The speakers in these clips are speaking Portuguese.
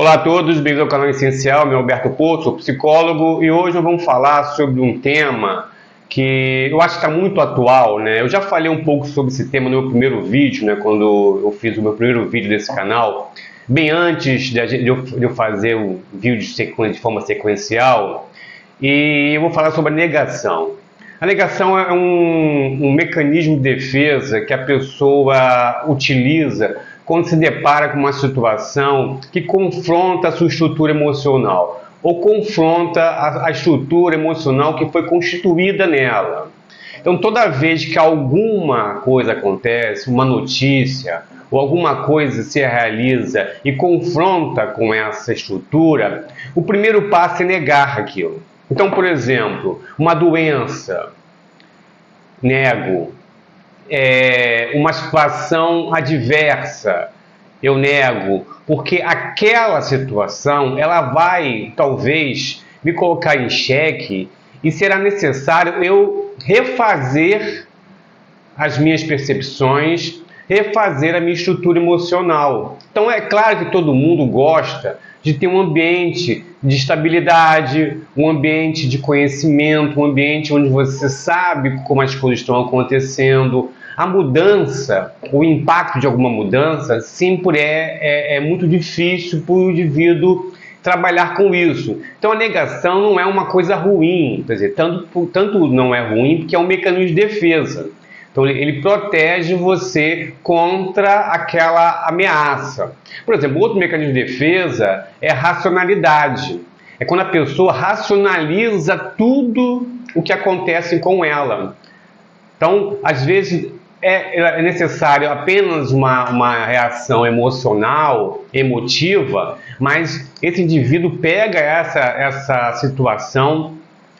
Olá a todos, bem-vindos ao canal Essencial. Meu nome é Alberto Porto, sou psicólogo e hoje vamos falar sobre um tema que eu acho que está muito atual, né? Eu já falei um pouco sobre esse tema no meu primeiro vídeo, né? Quando eu fiz o meu primeiro vídeo desse canal, bem antes de eu fazer o vídeo de forma sequencial, e eu vou falar sobre a negação. A negação é um mecanismo de defesa que a pessoa utiliza quando se depara com uma situação que confronta a sua estrutura emocional ou confronta a estrutura emocional que foi constituída nela. Então, toda vez que alguma coisa acontece, uma notícia ou alguma coisa se realiza e confronta com essa estrutura, o primeiro passo é negar aquilo. Então, por exemplo, uma doença, nego. Uma situação adversa, eu nego, porque aquela situação ela vai talvez me colocar em xeque e será necessário eu refazer as minhas percepções, refazer a minha estrutura emocional. Então é claro que todo mundo gosta de ter um ambiente de estabilidade, um ambiente de conhecimento, um ambiente onde você sabe como as coisas estão acontecendo. A mudança, o impacto de alguma mudança sempre é muito difícil para o indivíduo trabalhar com isso. Então a negação não é uma coisa ruim, quer dizer, tanto não é ruim porque é um mecanismo de defesa. Então ele protege você contra aquela ameaça. Por exemplo, outro mecanismo de defesa é a racionalidade. É quando a pessoa racionaliza tudo o que acontece com ela. Então, às vezes, é necessário apenas uma reação emocional, emotiva, mas esse indivíduo pega essa situação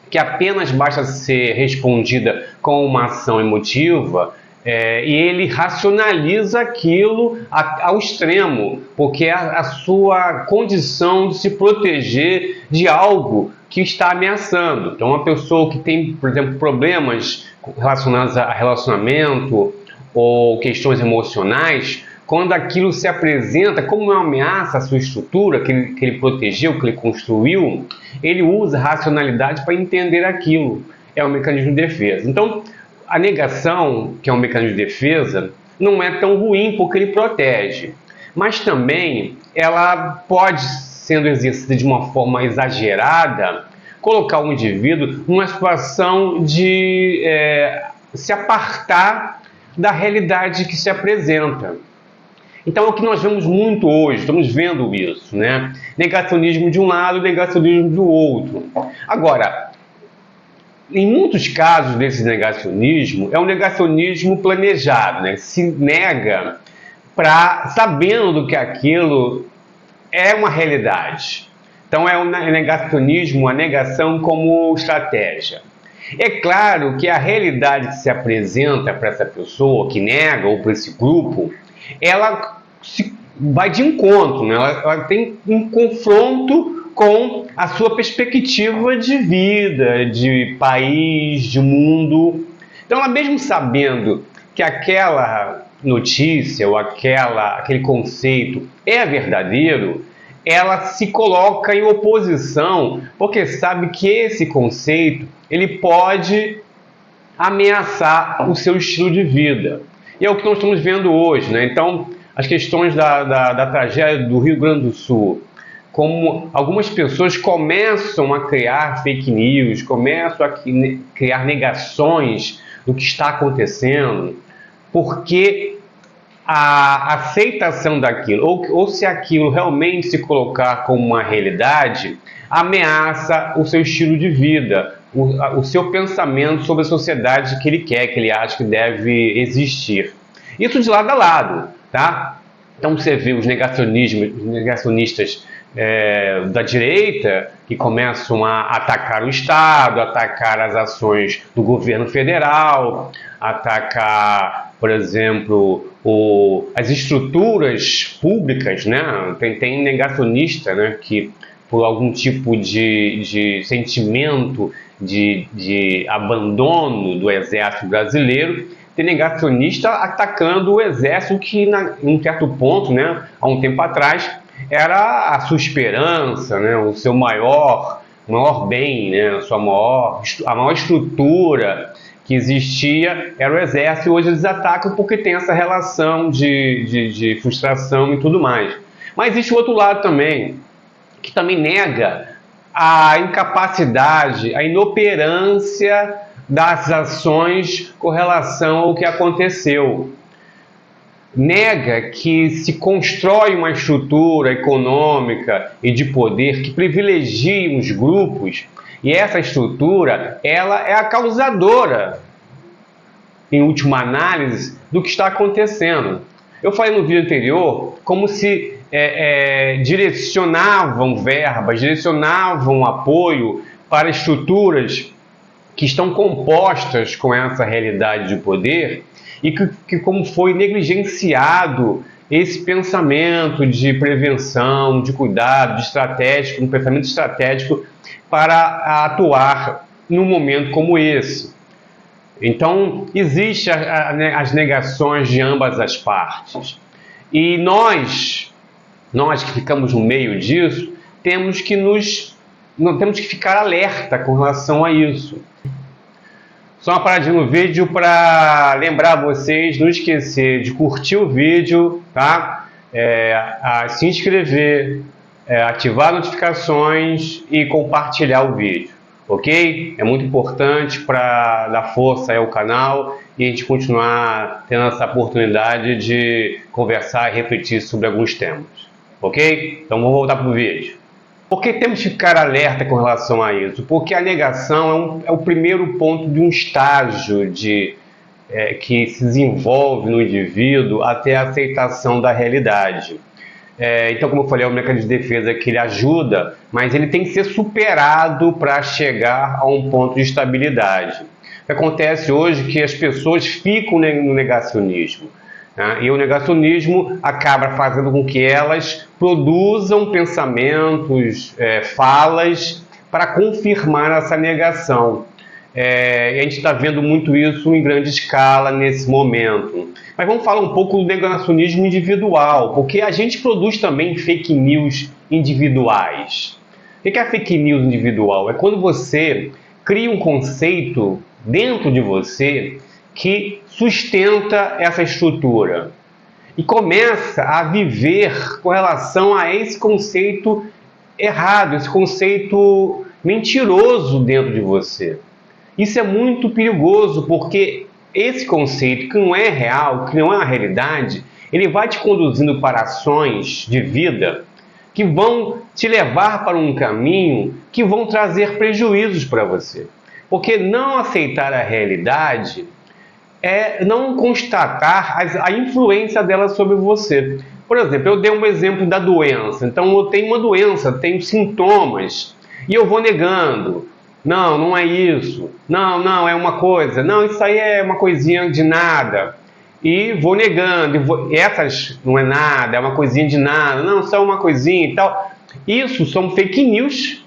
que apenas basta ser respondida com uma ação emotiva, e ele racionaliza aquilo ao extremo, porque é a sua condição de se proteger de algo que está ameaçando. Então, uma pessoa que tem, por exemplo, problemas relacionados a relacionamento ou questões emocionais, quando aquilo se apresenta como uma ameaça à sua estrutura, que ele protegeu, que ele construiu, ele usa a racionalidade para entender aquilo. É um mecanismo de defesa. Então, a negação, que é um mecanismo de defesa, não é tão ruim porque ele protege. Mas também ela pode, sendo exercida de uma forma exagerada, colocar o indivíduo numa situação de se apartar da realidade que se apresenta. Então é o que nós vemos muito hoje, estamos vendo isso, né? Negacionismo de um lado, negacionismo do outro. Agora, em muitos casos desse negacionismo, é um negacionismo planejado, né? Se nega sabendo que aquilo é uma realidade. Então é um negacionismo, a negação como estratégia. É claro que a realidade que se apresenta para essa pessoa que nega ou para esse grupo, ela vai de encontro, né? Ela tem um confronto com a sua perspectiva de vida, de país, de mundo. Então, ela mesmo sabendo que aquela notícia ou aquele conceito é verdadeiro, ela se coloca em oposição, porque sabe que esse conceito ele pode ameaçar o seu estilo de vida. E é o que nós estamos vendo hoje, né? Então, as questões da tragédia do Rio Grande do Sul, como algumas pessoas começam a criar fake news, começam a criar negações do que está acontecendo, porque a aceitação daquilo, ou se aquilo realmente se colocar como uma realidade, ameaça o seu estilo de vida, o seu pensamento sobre a sociedade que ele quer, que ele acha que deve existir. Isso de lado a lado, tá? Então você vê os negacionistas da direita que começam a atacar o Estado, atacar as ações do governo federal, atacar, por exemplo, as estruturas públicas, né? Tem negacionista, né, que por algum tipo de sentimento de abandono do exército brasileiro, tem negacionista atacando o exército que, em um certo ponto, né, há um tempo atrás, era a sua esperança, né? O seu maior bem, né? A maior estrutura que existia era o exército, e hoje eles atacam porque tem essa relação de frustração e tudo mais. Mas existe o outro lado também, que também nega a incapacidade, a inoperância das ações com relação ao que aconteceu. Nega que se constrói uma estrutura econômica e de poder que privilegie os grupos, e essa estrutura, ela é a causadora, em última análise, do que está acontecendo. Eu falei no vídeo anterior como se direcionavam verbas, direcionavam apoio para estruturas que estão compostas com essa realidade de poder, e que como foi negligenciado esse pensamento de prevenção, de cuidado, de estratégico, um pensamento estratégico para atuar num momento como esse. Então, existem as negações de ambas as partes. E nós que ficamos no meio disso, temos que ficar alerta com relação a isso. Só uma paradinha no vídeo para lembrar vocês, não esquecer de curtir o vídeo, tá? Se inscrever, ativar notificações e compartilhar o vídeo, ok? É muito importante para dar força ao canal e a gente continuar tendo essa oportunidade de conversar e refletir sobre alguns temas, ok? Então vamos voltar para o vídeo. Por que temos que ficar alerta com relação a isso? Porque a negação é o primeiro ponto de um estágio que se desenvolve no indivíduo até a aceitação da realidade. Então, como eu falei, é um mecanismo de defesa que ele ajuda, mas ele tem que ser superado para chegar a um ponto de estabilidade. O que acontece hoje é que as pessoas ficam no negacionismo. E o negacionismo acaba fazendo com que elas produzam pensamentos, falas, para confirmar essa negação. E a gente está vendo muito isso em grande escala nesse momento. Mas vamos falar um pouco do negacionismo individual, porque a gente produz também fake news individuais. O que é a fake news individual? É quando você cria um conceito dentro de você que sustenta essa estrutura e começa a viver com relação a esse conceito errado, esse conceito mentiroso dentro de você. Isso é muito perigoso, porque esse conceito que não é real, que não é uma realidade, ele vai te conduzindo para ações de vida que vão te levar para um caminho que vão trazer prejuízos para você. Porque não aceitar a realidade é não constatar a influência dela sobre você. Por exemplo, eu dei um exemplo da doença. Então, eu tenho uma doença, tenho sintomas, e eu vou negando. Não, não é isso. Não, é uma coisa. Não, isso aí é uma coisinha de nada. E vou negando. Essas não é nada, é uma coisinha de nada. Não, só uma coisinha e tal. Isso são fake news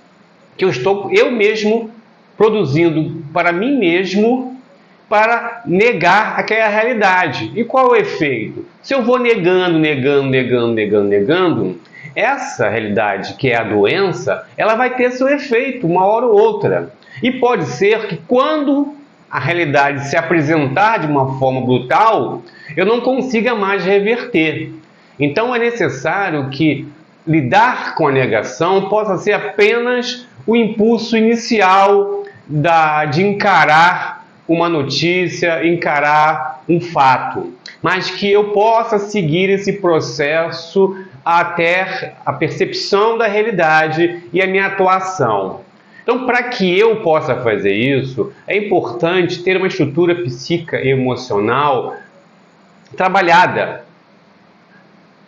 que eu estou eu mesmo produzindo para mim mesmo, para negar aquela realidade. E qual é o efeito? Se eu vou negando, essa realidade, que é a doença, ela vai ter seu efeito uma hora ou outra. E pode ser que quando a realidade se apresentar de uma forma brutal, eu não consiga mais reverter. Então é necessário que lidar com a negação possa ser apenas o impulso inicial de encarar uma notícia, encarar um fato, mas que eu possa seguir esse processo até a percepção da realidade e a minha atuação. Então, para que eu possa fazer isso, é importante ter uma estrutura psíquica e emocional trabalhada.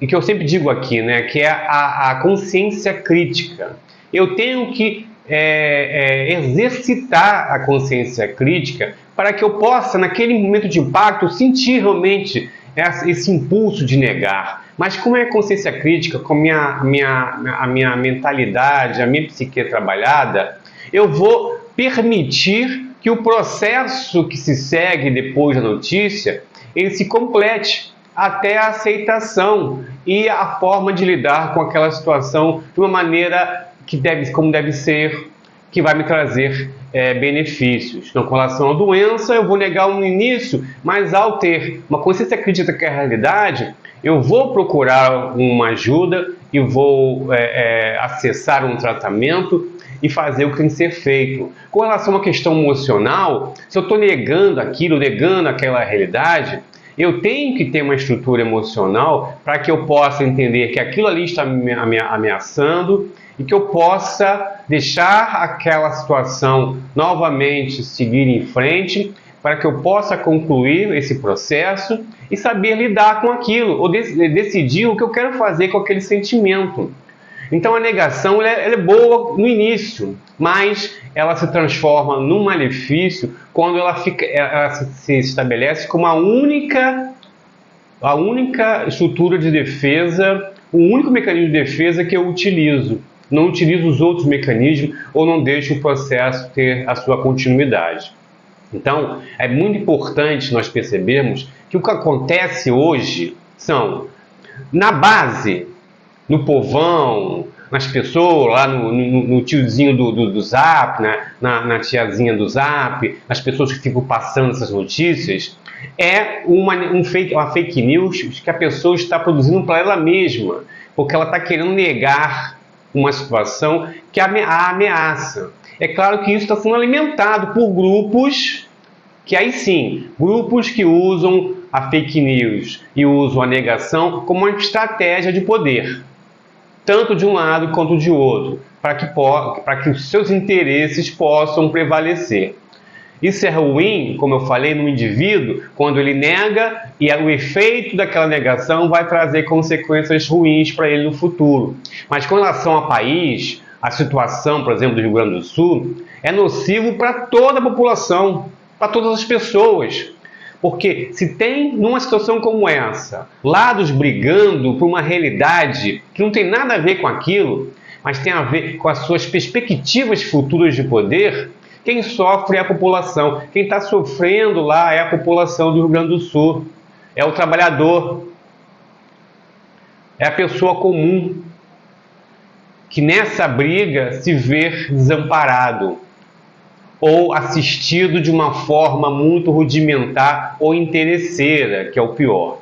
E que eu sempre digo aqui, né, que é a consciência crítica. Eu tenho que exercitar a consciência crítica para que eu possa, naquele momento de impacto, sentir realmente esse impulso de negar. Mas como é a consciência crítica, com a minha mentalidade, a minha psique trabalhada, eu vou permitir que o processo que se segue depois da notícia, ele se complete. até a aceitação e a forma de lidar com aquela situação de uma maneira como deve ser, que vai me trazer benefícios. Então, com relação à doença, eu vou negar no início, mas ao ter uma consciência crítica que é a realidade, eu vou procurar uma ajuda e vou acessar um tratamento e fazer o que tem que ser feito. Com relação à questão emocional, se eu estou negando aquilo, negando aquela realidade, eu tenho que ter uma estrutura emocional para que eu possa entender que aquilo ali está me ameaçando e que eu possa deixar aquela situação novamente seguir em frente, para que eu possa concluir esse processo e saber lidar com aquilo, ou decidir o que eu quero fazer com aquele sentimento. Então a negação ela é boa no início, mas ela se transforma num malefício quando ela se estabelece como a única estrutura de defesa, o único mecanismo de defesa que eu utilizo. Não utilizo os outros mecanismos ou não deixo o processo ter a sua continuidade. Então, é muito importante nós percebermos que o que acontece hoje são, na base, no povão, nas pessoas, lá no tiozinho do Zap, né? na tiazinha do Zap, nas pessoas que ficam passando essas notícias, é uma fake news que a pessoa está produzindo para ela mesma, porque ela está querendo negar uma situação que a ameaça. É claro que isso está sendo alimentado por grupos que aí sim, grupos que usam a fake news e usam a negação como uma estratégia de poder, tanto de um lado quanto de outro, para que os seus interesses possam prevalecer. Isso é ruim, como eu falei, no indivíduo, quando ele nega e o efeito daquela negação vai trazer consequências ruins para ele no futuro. Mas com relação ao país, a situação, por exemplo, do Rio Grande do Sul, é nocivo para toda a população, para todas as pessoas. Porque se tem, numa situação como essa, lados brigando por uma realidade que não tem nada a ver com aquilo, mas tem a ver com as suas perspectivas futuras de poder, quem sofre é a população. Quem está sofrendo lá é a população do Rio Grande do Sul. É o trabalhador. É a pessoa comum que nessa briga se vê desamparado ou assistido de uma forma muito rudimentar ou interesseira, que é o pior.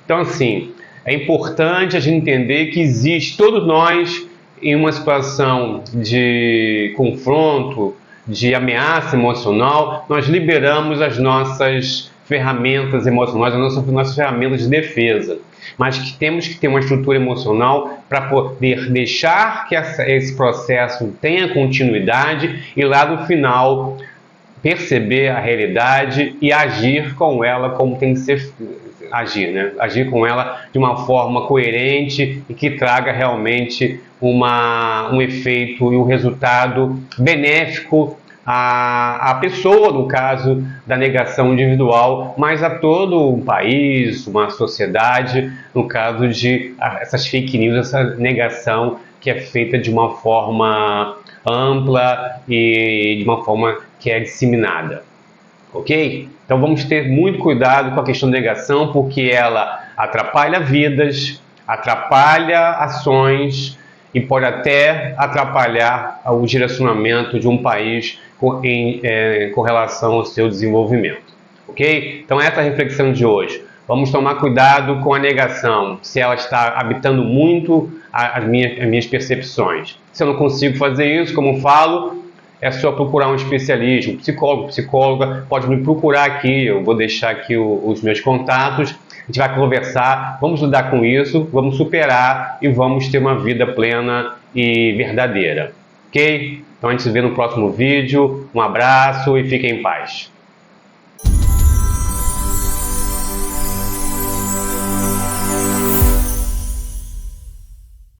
Então, assim, é importante a gente entender que existe, todos nós, em uma situação de confronto, de ameaça emocional, nós liberamos as nossas ferramentas emocionais, as nossas ferramentas de defesa. Mas que temos que ter uma estrutura emocional para poder deixar que esse processo tenha continuidade e lá no final perceber a realidade e agir com ela como tem que ser agir, né? Agir com ela de uma forma coerente e que traga realmente um efeito e um resultado benéfico à pessoa, no caso da negação individual, mas a todo um país, uma sociedade, no caso de essas fake news, essa negação que é feita de uma forma ampla e de uma forma que é disseminada. Ok? Então vamos ter muito cuidado com a questão da negação, porque ela atrapalha vidas, atrapalha ações e pode até atrapalhar o direcionamento de um país com relação ao seu desenvolvimento. Ok? Então essa é a reflexão de hoje. Vamos tomar cuidado com a negação, se ela está habitando muito as minhas percepções. Se eu não consigo fazer isso, como falo, é só procurar um especialista, um psicólogo, psicóloga, pode me procurar aqui, eu vou deixar aqui os meus contatos, a gente vai conversar, vamos lidar com isso, vamos superar e vamos ter uma vida plena e verdadeira, ok? Então a gente se vê no próximo vídeo, um abraço e fiquem em paz.